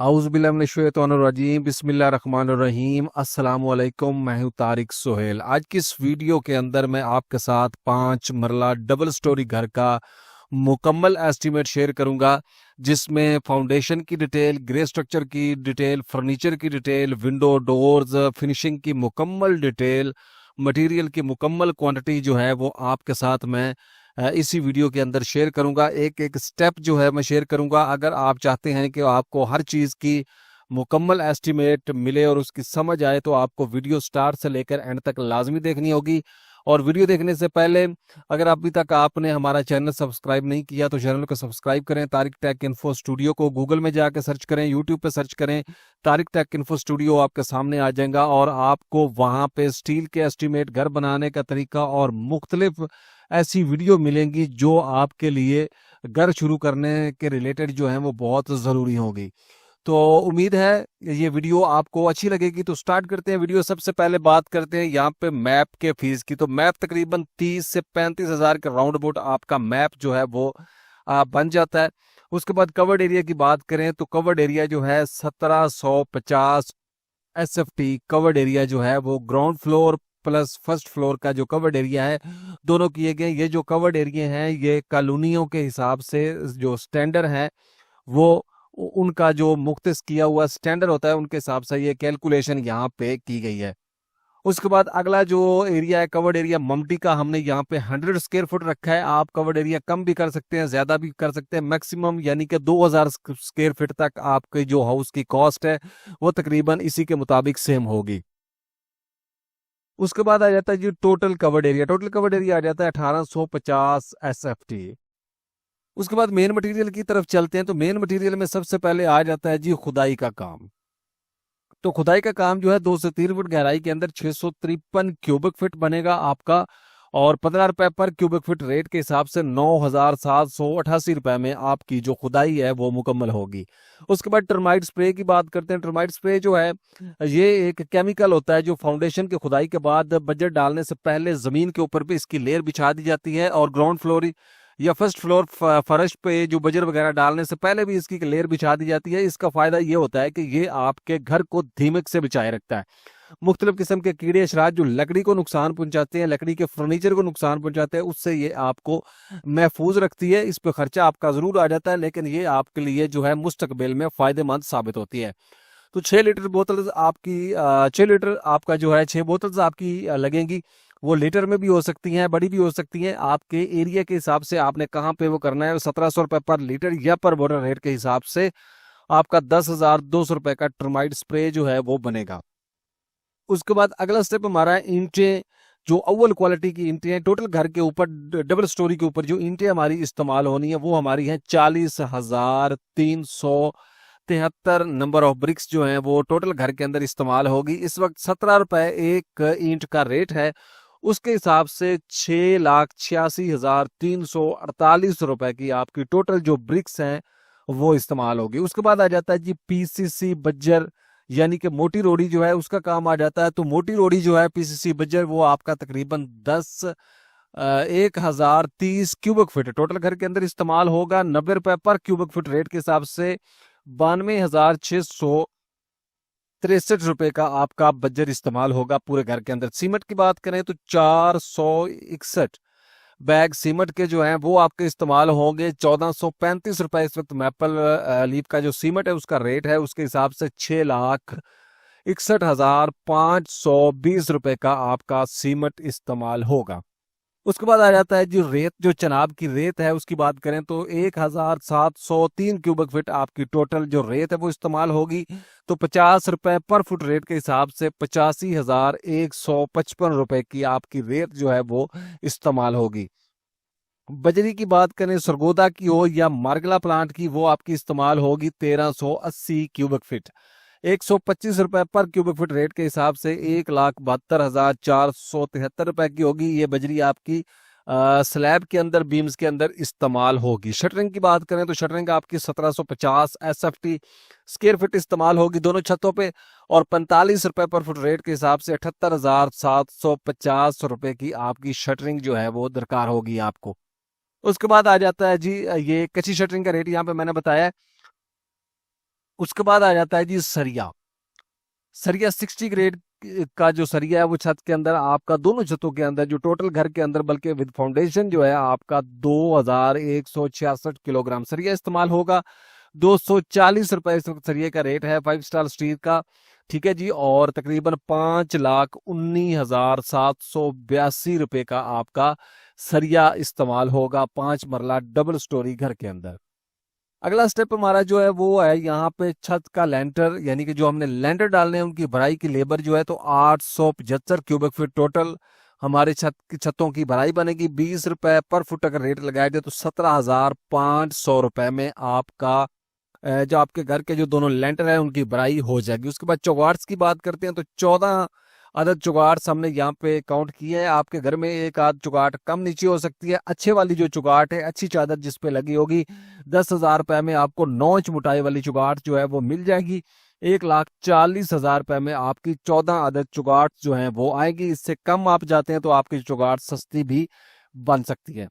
आउज़ुबिल्लाहिमिनश्शैतानिर्रजीम बिस्मिल्लाहिर्रहमानिर्रहीम अस्सलामु अलैकुम। मैं हूं तारिक सोहेल। आज की इस वीडियो के अंदर मैं आपके साथ 5 मरला डबल स्टोरी घर का मुकम्मल एस्टीमेट शेयर करूंगा, जिसमें फाउंडेशन की डिटेल, ग्रे स्ट्रक्चर की डिटेल, फर्नीचर की डिटेल, विंडो डोर्स, फिनिशिंग की मुकम्मल डिटेल, मटेरियल की मुकम्मल क्वांटिटी जो है वो आपके साथ मैं इसी वीडियो के अंदर शेयर करूंगा। एक एक स्टेप जो है मैं शेयर करूंगा। अगर आप चाहते हैं कि आपको हर चीज़ की मुकम्मल एस्टीमेट मिले और उसकी समझ आए, तो आपको वीडियो स्टार्ट से लेकर एंड तक लाजमी देखनी होगी। और वीडियो देखने से पहले अगर अभी तक आपने हमारा चैनल सब्सक्राइब नहीं किया तो चैनल को सब्सक्राइब करें। तारिक टेक इन्फो स्टूडियो को गूगल में जाकर सर्च करें, यूट्यूब पे सर्च करें, तारिक टेक इन्फो स्टूडियो आपके सामने आ जाएगा और आपको वहां पे स्टील के एस्टीमेट, घर बनाने का तरीका और मुख्तलिफ ऐसी वीडियो मिलेंगी जो आपके लिए घर शुरू करने के रिलेटेड जो है वो बहुत ज़रूरी होगी। तो उम्मीद है ये वीडियो आपको अच्छी लगेगी। तो स्टार्ट करते हैं वीडियो। सबसे पहले बात करते हैं यहाँ पे मैप के फीस की। तो मैप तकरीबन 30 से 35 हज़ार के राउंड अबाउट आपका मैप जो है वो बन जाता है। उसके बाद कवर्ड एरिया की बात करें तो कवर्ड एरिया जो है 1750 एसएफटी कवर्ड एरिया जो है वो ground floor plus first floor का जो कवर्ड एरिया है, दोनों किए गए। ये जो कवर्ड एरिया हैं ये कॉलोनियों के हिसाब से जो स्टैंडर्ड है वो उनका जो मुख्तस किया हुआ स्टैंडर्ड होता है उनके हिसाब से ये कैलकुलेशन यहाँ पे की गई है। उसके बाद अगला जो एरिया है कवर्ड एरिया ममटी का, हमने यहाँ पे 100 स्क्वायर फुट रखा है। आप कवर्ड एरिया कम भी कर सकते हैं, ज्यादा भी कर सकते हैं। मैक्सिमम यानी कि 2000 स्क्वायर फीट तक आपके जो हाउस की कॉस्ट है वो तकरीबन इसी के मुताबिक सेम होगी। उसके बाद आ जाता है जी total covered area. Total covered area आ जाता है 1850 एसएफटी। उसके बाद मेन मटेरियल की तरफ चलते हैं। तो मेन मटेरियल में सबसे पहले आ जाता है जी खुदाई का काम। तो खुदाई का काम जो है 2 से 3 फुट गहराई के अंदर 653 क्यूबिक फीट बनेगा आपका, और 15 रुपए पर क्यूबिक फीट रेट के हिसाब से 9788 रुपए में आपकी जो खुदाई है वो मुकम्मल होगी। उसके बाद टर्माइट स्प्रे की बात करते हैं। टर्माइट स्प्रे जो है ये एक केमिकल होता है जो फाउंडेशन की खुदाई के बाद बजट डालने से पहले जमीन के ऊपर भी इसकी लेयर बिछा दी जाती है, और ग्राउंड फ्लोर या फर्स्ट फ्लोर फर्श पे जो बजर वगैरह डालने से पहले भी इसकी लेयर बिछा दी जाती है। इसका फायदा ये होता है कि ये आपके घर को दीमक से बचाए रखता है। मुख्तलिफ किस्म के कीड़े अशरात जो लकड़ी को नुकसान पहुंचाते हैं, लकड़ी के फर्नीचर को नुकसान पहुंचाते हैं, उससे ये आपको महफूज रखती है। इस पर खर्चा आपका जरूर आ जाता है, लेकिन ये आपके लिए जो है मुस्तकबिल में फायदेमंद साबित होती है। तो 6 लीटर बोतल आपकी 6 लीटर आपका जो है 6 बोतल्स आपकी लगेंगी। वो लीटर में भी हो सकती हैं, बड़ी भी हो सकती हैं। आपके एरिया के हिसाब से आपने कहाँ पे वो करना है। 1700 रुपये पर लीटर या पर बोतल रेट के हिसाब से आपका 10,200 रुपये का टर्माइट स्प्रे जो है वो बनेगा। उसके बाद अगला स्टेप हमारा है ईंटें। जो अव्वल क्वालिटी की ईंटें हैं, टोटल घर के ऊपर डबल स्टोरी के ऊपर जो ईंटें हमारी इस्तेमाल होनी है वो हमारी हैं 40,373 नंबर ऑफ ब्रिक्स जो हैं वो टोटल घर के अंदर इस्तेमाल होगी। इस वक्त 17 रुपए एक ईंट का रेट है। उसके हिसाब से 6,86,348 रुपए की आपकी टोटल जो ब्रिक्स हैं वो इस्तेमाल होगी। उसके बाद आ जाता है जी पीसीसी बज्जर, यानी कि मोटी रोड़ी जो है उसका काम आ जाता है। तो मोटी रोड़ी जो है पीसीसी बज्जर वो आपका तकरीबन 1,030 क्यूबिक फीट टोटल घर के अंदर इस्तेमाल होगा। 90 रुपए पर क्यूबिक फीट रेट के हिसाब से 92,663 रुपए का आपका बजट इस्तेमाल होगा पूरे घर के अंदर। सीमेंट की बात करें तो 461 बैग सीमेंट के जो हैं वो आपके इस्तेमाल होंगे। 1435 रुपए इस वक्त मैपल लीफ का जो सीमेंट है उसका रेट है, उसके हिसाब से 6,61,520 रुपए का आपका सीमेंट इस्तेमाल होगा। उसके बाद आ जाता है जो रेत, जो चनाब की रेत है उसकी बात करें तो 1,703 क्यूबिक फीट आपकी टोटल जो रेत है वो इस्तेमाल होगी। तो 50 रुपए पर फुट रेट के हिसाब से 85,155 रुपए की आपकी रेत जो है वो इस्तेमाल होगी। बजरी की बात करें, सरगोदा की हो या मार्गला प्लांट की, वो आपकी इस्तेमाल होगी 1380 क्यूबिक फीट। 125 रुपए पर क्यूबिक फीट रेट के हिसाब से 1,72,473 रुपए की होगी। ये बजरी आपकी स्लैब के अंदर, बीम्स के अंदर इस्तेमाल होगी। शटरिंग की बात करें तो शटरिंग आपकी 1750 एसएफटी स्क्वायर फीट इस्तेमाल होगी दोनों छतों पे, और 45 रुपए पर फुट रेट के हिसाब से 78,750 रुपए की आपकी शटरिंग जो है वो दरकार होगी आपको। उसके बाद आ जाता है जी ये कच्ची शटरिंग का रेट यहाँ पे मैंने बताया है उसके बाद आ जाता है जी सरिया। सरिया 60 ग्रेड का जो सरिया है वो छत के अंदर आपका, दोनों छतों के अंदर, जो टोटल घर के अंदर बल्कि विद फाउंडेशन जो है आपका 2166 किलोग्राम सरिया इस्तेमाल होगा। 240 रुपए इस वक्त सरिये का रेट है 5 स्टार स्टील का। ठीक है जी। और तकरीबन 5,19,782 रुपए का आपका सरिया इस्तेमाल होगा 5 मरला डबल स्टोरी घर के अंदर। अगला स्टेप हमारा जो है वो है यहाँ पे छत का लेंटर, यानी कि जो हमने लेंटर डालने हैं उनकी भराई की लेबर जो है, तो 875 क्यूबिक फीट टोटल हमारे छतों की भराई बनेगी। 20 रुपए पर फुट अगर रेट लगाया जाए तो 17,500 रुपए में आपका जो आपके घर के जो दोनों लेंटर है उनकी भराई हो जाएगी। उसके बाद चौगार्स की बात करते हैं तो 14 अदद चुगाट हमने यहाँ पे काउंट किए हैं। आपके घर में एक आध चुगाट कम नीचे हो सकती है। अच्छे वाली जो चुगाट है, अच्छी चादर जिस पे लगी होगी, 10,000 रुपए में आपको 9 इंच मोटाई वाली चुगाट जो है वो मिल जाएगी। 1,40,000 रुपए में आपकी 14 अदद चुगाट जो है वो आएगी। इससे कम आप जाते हैं तो आपकी चुगाट सस्ती भी बन सकती है।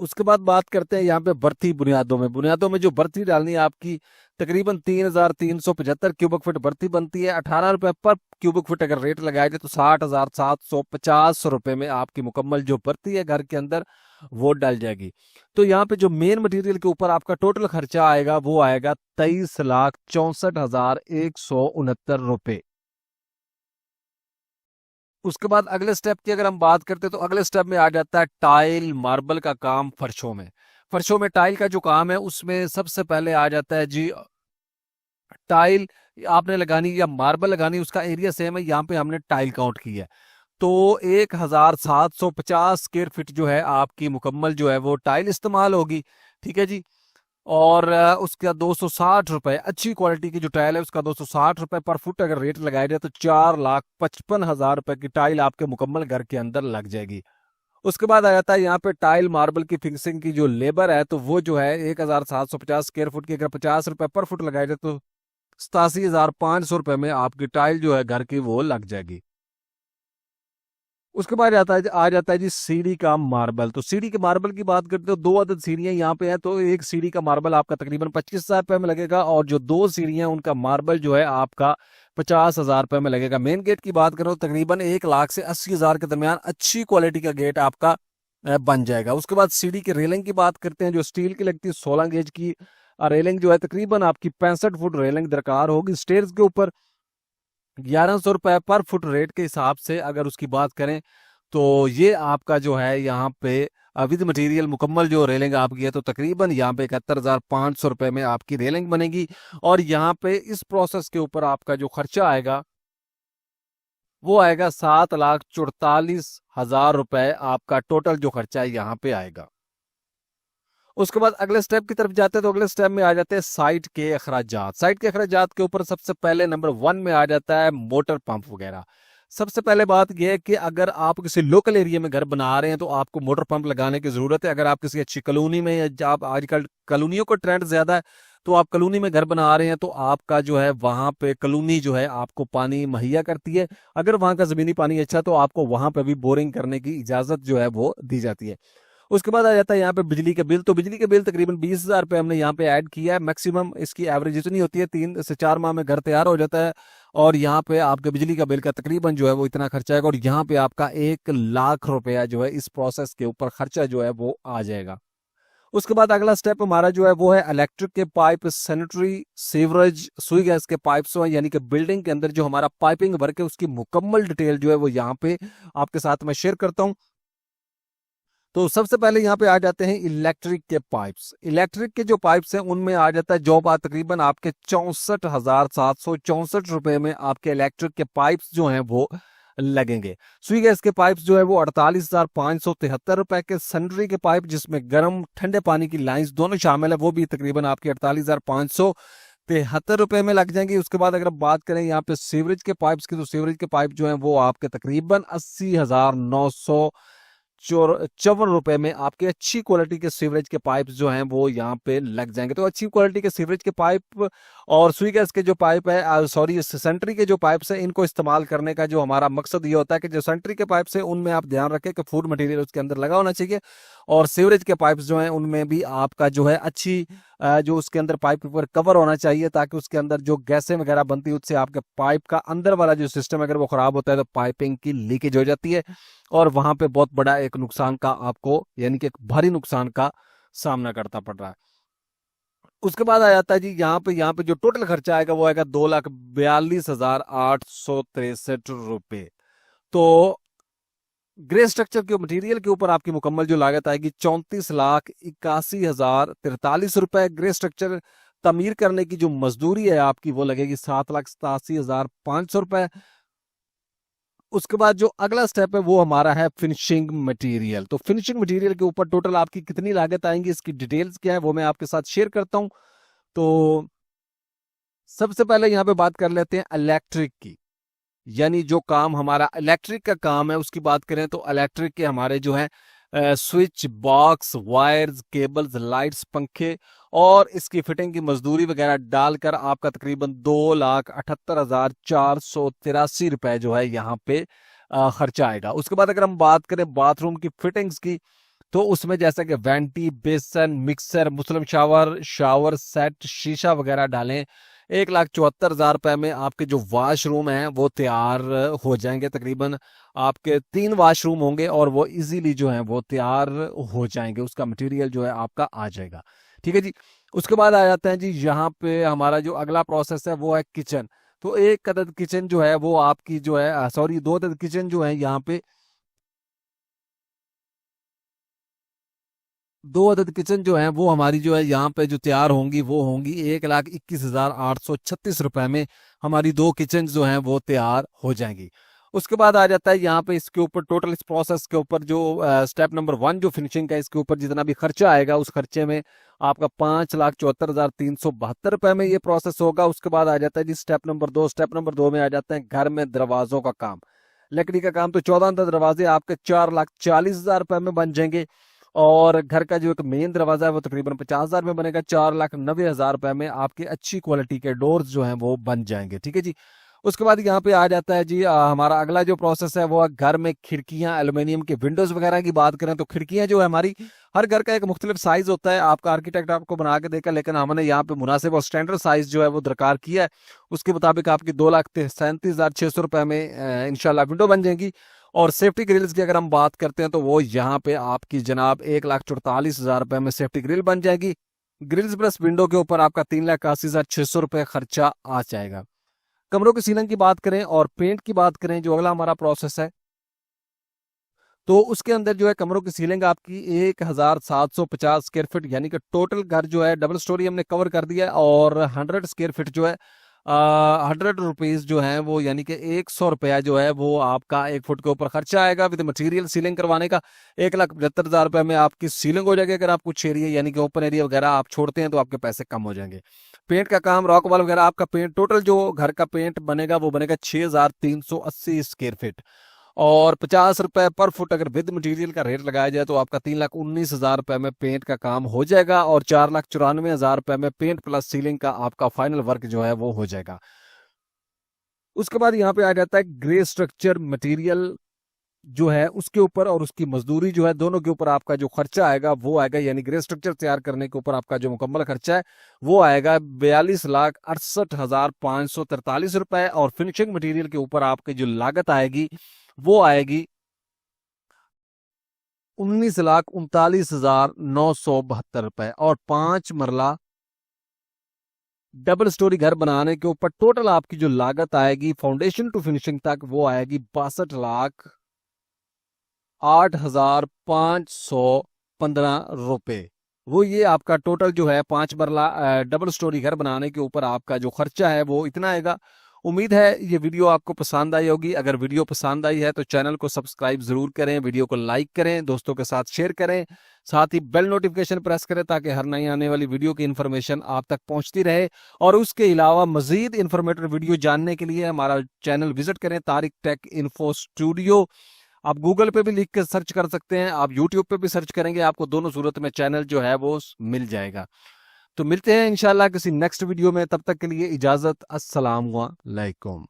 उसके बाद बात करते हैं यहाँ पे बढ़ती बुनियादों में जो बढ़ती डालनी है आपकी, तकरीबन 3,375 क्यूबिक फीट बढ़ती बनती है। 18 रुपए पर क्यूबिक फीट अगर रेट लगाया जाए तो 60,750 रुपए में आपकी मुकम्मल जो बढ़ती है घर के अंदर वो डल जाएगी। तो यहाँ पे जो मेन मटेरियल के ऊपर आपका टोटल खर्चा आएगा वो आएगा 23,64,169 रुपए। उसके बाद अगले स्टेप की अगर हम बात करते हैं तो अगले स्टेप में आ जाता है टाइल मार्बल का काम फर्शों में। फर्शों में टाइल का जो काम है उसमें सबसे पहले आ जाता है जी टाइल आपने लगानी या मार्बल लगानी, उसका एरिया सेम है। यहाँ पे हमने टाइल काउंट की है तो 1,750 स्क्वायर फीट जो है आपकी मुकम्मल जो है वो टाइल इस्तेमाल होगी। ठीक है जी। और उसका 260 रुपए, अच्छी क्वालिटी की जो टाइल है उसका 260 रुपए पर फुट अगर रेट लगाया जाए तो 4,55,000 रुपए की टाइल आपके मुकम्मल घर के अंदर लग जाएगी। उसके बाद आ जाता है यहाँ पे टाइल मार्बल की फिक्सिंग की जो लेबर है, तो वो जो है 1,750 स्क्वायर फुट की अगर 50 रुपए पर फुट लगाया जाए तो 87,500 रुपए में आपकी टाइल जो है घर की वो लग जाएगी। उसके बाद आ जाता है जी सीढ़ी का मार्बल। तो सीढ़ी के मार्बल की बात करते हो, 2 अदद सीढ़ियां यहाँ पे हैं तो एक सीढ़ी का मार्बल आपका तकरीबन 25,000 रुपए में लगेगा, और जो 2 सीढ़ियां उनका मार्बल जो है आपका 50,000 रुपए में लगेगा। मेन गेट की बात करो तकरीबन 1 लाख से 80,000 के दरमियान अच्छी क्वालिटी का गेट आपका बन जाएगा। उसके बाद सीढ़ी की रेलिंग की बात करते हैं, जो स्टील की लगती है 16 गेज की रेलिंग जो है, तकरीबन आपकी 65 फुट रेलिंग दरकार होगी। स्टेयर्स के ऊपर 1,100 रुपए पर फुट रेट के हिसाब से अगर उसकी बात करें तो ये आपका जो है यहाँ पे विद मटेरियल मुकम्मल जो रेलिंग आपकी है तो तकरीबन यहाँ पे 71,500 रुपए में आपकी रेलिंग बनेगी। और यहाँ पे इस प्रोसेस के ऊपर आपका जो खर्चा आएगा वो आएगा 7,44,000 रुपए। आपका टोटल जो खर्चा है यहाँ पे आएगा। उसके बाद अगले स्टेप की तरफ जाते हैं तो अगले स्टेप में आ जाते हैं साइट के अखराजात। साइट के अखराजात के ऊपर सबसे पहले नंबर 1 में आ जाता है मोटर पंप वगैरह। सबसे पहले बात यह है कि अगर आप किसी लोकल एरिया में घर बना रहे हैं तो आपको मोटर पंप लगाने की जरूरत है। अगर आप किसी अच्छी कॉलोनी में, या आप आजकल कॉलोनियों का ट्रेंड ज्यादा है, तो आप कॉलोनी में घर बना रहे हैं तो आपका जो है वहां पे कॉलोनी जो है आपको पानी मुहैया करती है। अगर वहां का जमीनी पानी अच्छा तो आपको वहां पे भी बोरिंग करने की इजाजत जो है वो दी जाती है। उसके बाद आ जाता है यहाँ पे बिजली का बिल। तो बिजली का बिल तकरीबन 20,000 रुपये हमने यहाँ पे ऐड किया है। मैक्सिमम इसकी एवरेज इतनी होती है 3 से 4 माह में घर तैयार हो जाता है, और यहाँ पे आपके बिजली का बिल का तकरीबन जो है वो इतना खर्चा आएगा। और यहाँ पे आपका 1 लाख रुपया जो है इस प्रोसेस के ऊपर खर्चा जो है वो आ जाएगा। उसके बाद अगला स्टेप हमारा जो है वो है इलेक्ट्रिक के पाइप, सैनिटरी, सीवरेज, सुई गैस के पाइप्स हैं, यानी कि बिल्डिंग के अंदर जो हमारा पाइपिंग वर्क है उसकी मुकम्मल डिटेल जो है वो यहाँ पे आपके साथ मैं शेयर करता हूँ। तो सबसे पहले यहाँ पे आ जाते हैं इलेक्ट्रिक के पाइप्स। इलेक्ट्रिक के जो पाइप्स हैं उनमें आ जाता है जॉब तकरीबन आपके 64,764 रुपए में आपके इलेक्ट्रिक के पाइप्स जो हैं वो लगेंगे। सुई गैस के पाइप्स जो है वो 48,573 रुपए के। सैनिटरी के पाइप जिसमें गर्म ठंडे पानी की लाइंस दोनों शामिल है वो भी तकरीबन आपके 48,573 रुपए में लग जाएंगे। उसके बाद अगर हम बात करें यहाँ पे सीवरेज के पाइप्स की, तो सीवरेज के पाइप जो है वो आपके तकरीबन ₹54 में आपके अच्छी क्वालिटी के सीवरेज के पाइप जो हैं वो यहाँ पे लग जाएंगे। तो अच्छी क्वालिटी के सीवरेज के पाइप और सुई गैस के जो पाइप है, सॉरी सेंट्री के जो पाइप्स है, इनको इस्तेमाल करने का जो हमारा मकसद ये होता है कि जो सेंट्री के पाइप्स है उनमें आप ध्यान रखें कि फूड मटेरियल उसके अंदर लगा होना चाहिए, और सीवरेज के पाइप्स जो हैं उनमें भी आपका जो है अच्छी जो उसके अंदर पाइप ऊपर कवर होना चाहिए, ताकि उसके अंदर जो गैसें वगैरह बनती है उससे आपके पाइप का अंदर वाला जो सिस्टम अगर वो खराब होता है तो पाइपिंग की लीकेज हो जाती है, और वहां पे बहुत बड़ा एक नुकसान का आपको यानी कि एक भारी नुकसान का सामना करना पड़ रहा है। उसके बाद आ जाता है जी यहाँ पे जो टोटल खर्चा आएगा वो आएगा ₹2,42,863। तो ग्रे स्ट्रक्चर के मटेरियल के ऊपर आपकी मुकम्मल जो लागत आएगी ₹34,81,043। ग्रे स्ट्रक्चर तमीर करने की जो मजदूरी है आपकी वो लगेगी ₹7,87,500। उसके बाद जो अगला स्टेप है वो हमारा है फिनिशिंग मटेरियल। तो फिनिशिंग मटेरियल के ऊपर टोटल आपकी कितनी लागत आएंगी, इसकी डिटेल्स क्या है वो मैं आपके साथ शेयर करता हूं। तो सबसे पहले यहाँ पे बात कर लेते हैं इलेक्ट्रिक की, यानी जो काम हमारा इलेक्ट्रिक का काम है उसकी बात करें तो इलेक्ट्रिक के हमारे जो है switch box, wires, cables, lights, पंखे और इसकी फिटिंग की मजदूरी वगैरह डालकर आपका तकरीबन ₹2,78,483 जो है यहाँ पे खर्चा आएगा। उसके बाद अगर हम बात करें बाथरूम की फिटिंग्स की, तो उसमें जैसा कि वेंटी, बेसन, mixer, Muslim shower, shower set, शीशा वगैरह डालें, ₹1,74,000 में आपके जो वॉशरूम हैं वो तैयार हो जाएंगे। तकरीबन आपके 3 वॉशरूम होंगे और वो इजीली जो है वो तैयार हो जाएंगे, उसका मटेरियल जो है आपका आ जाएगा। ठीक है जी। उसके बाद आ जाता है जी यहाँ पे हमारा जो अगला प्रोसेस है वो है किचन। तो एक अदद किचन जो है वो आपकी जो है सॉरी 2 अदद किचन जो है यहाँ पे 2 अदद किचन जो है वो हमारी जो है यहाँ पे जो तैयार होंगी वो होंगी ₹1,21,836 में हमारी 2 किचन जो हैं वो तैयार हो जाएंगी। उसके बाद आ जाता है यहाँ पे इसके ऊपर टोटल इस प्रोसेस के ऊपर जो स्टेप नंबर 1 जो फिनिशिंग का, इसके ऊपर जितना भी खर्चा आएगा उस खर्चे में आपका ₹5,74,372 में ये प्रोसेस होगा। उसके बाद आ जाता है जी स्टेप नंबर 2। स्टेप नंबर 2 में आ जाता है घर में दरवाजों का काम। लकड़ी का काम तो 14 दरवाजे आपके ₹4,40,000 में बन जाएंगे, और घर का जो एक मेन दरवाजा है वो तकरीबन 50,000 में बनेगा। ₹4,90,000 में आपके अच्छी क्वालिटी के डोर्स जो हैं वो बन जाएंगे। ठीक है जी। उसके बाद यहाँ पे आ जाता है जी हमारा अगला जो प्रोसेस है वो है घर में खिड़कियां, एल्युमिनियम के विंडोज वगैरह की बात करें तो खिड़कियां जो है हमारी हर घर का एक मुख्तलिफ साइज होता है, आपका आर्किटेक्ट आपको बना के देगा, लेकिन हमने यहाँ पे मुनासिब और स्टैंडर्ड साइज जो है वो दरकार किया है। उसके मुताबिक आपकी ₹2,37,600 में इंशाल्लाह विंडो बन जाएंगी। और सेफ्टी ग्रिल्स की अगर हम बात करते हैं तो वो यहाँ पे आपकी जनाब ₹1,44,000 में सेफ्टी ग्रिल बन जाएगी। ग्रिल्स प्लस विंडो के ऊपर आपका ₹3,81,600 खर्चा आ जाएगा। कमरों की सीलिंग की बात करें और पेंट की बात करें, जो अगला हमारा प्रोसेस है, तो उसके अंदर जो है कमरों की सीलिंग आपकी 1,750 स्क्वायर फीट, यानी कि टोटल घर जो है डबल स्टोरी हमने कवर कर दिया है, और 100 स्क्वायर फीट जो है ₹100 जो है वो यानी कि ₹100 जो है वो आपका 1 फुट के ऊपर खर्चा आएगा विद मटेरियल सीलिंग करवाने का। ₹1,75,000 में आपकी सीलिंग हो जाएगी। अगर आप कुछ एरिया यानी कि ओपन एरिया वगैरह आप छोड़ते हैं तो आपके पैसे कम हो जाएंगे। पेंट का काम, रॉक वॉल वगैरह आपका पेंट, टोटल जो घर का पेंट बनेगा वो बनेगा 6,380 स्क्वायर फीट, और ₹50 पर फुट अगर विद मटेरियल का रेट लगाया जाए तो आपका ₹3,19,000 में पेंट का काम हो जाएगा, और ₹4,94,000 में पेंट प्लस सीलिंग का आपका फाइनल वर्क जो है वो हो जाएगा। उसके बाद यहाँ पे आ जाता है ग्रे स्ट्रक्चर मटेरियल जो है उसके ऊपर, और उसकी मजदूरी जो है दोनों के ऊपर आपका जो खर्चा आएगा वो आएगा, यानी ग्रे स्ट्रक्चर तैयार करने के ऊपर आपका जो मुकम्मल खर्चा है वो आएगा ₹42,68,543, और फिनिशिंग मटेरियल के ऊपर आपकी जो लागत आएगी वो आएगी ₹19,39,972, और 5 मरला डबल स्टोरी घर बनाने के ऊपर टोटल आपकी जो लागत आएगी फाउंडेशन टू फिनिशिंग तक वो आएगी ₹62,08,515। वो ये आपका टोटल जो है 5 मरला डबल स्टोरी घर बनाने के ऊपर आपका जो खर्चा है वो इतना आएगा। उम्मीद है ये वीडियो आपको पसंद आई होगी। अगर वीडियो पसंद आई है तो चैनल को सब्सक्राइब जरूर करें, वीडियो को लाइक करें, दोस्तों के साथ शेयर करें, साथ ही बेल नोटिफिकेशन प्रेस करें ताकि हर नई आने वाली वीडियो की इन्फॉर्मेशन आप तक पहुंचती रहे। और उसके अलावा मजीद इन्फॉर्मेटिव वीडियो जानने के लिए हमारा चैनल विजिट करें, तारिक टेक इन्फो स्टूडियो। आप गूगल पे भी लिख के सर्च कर सकते हैं, आप यूट्यूब पे भी सर्च करेंगे, आपको दोनों सूरत में चैनल जो है वो मिल जाएगा। तो मिलते हैं इंशाल्लाह किसी नेक्स्ट वीडियो में, तब तक के लिए इजाजत, अस्सलाम वालेकुम।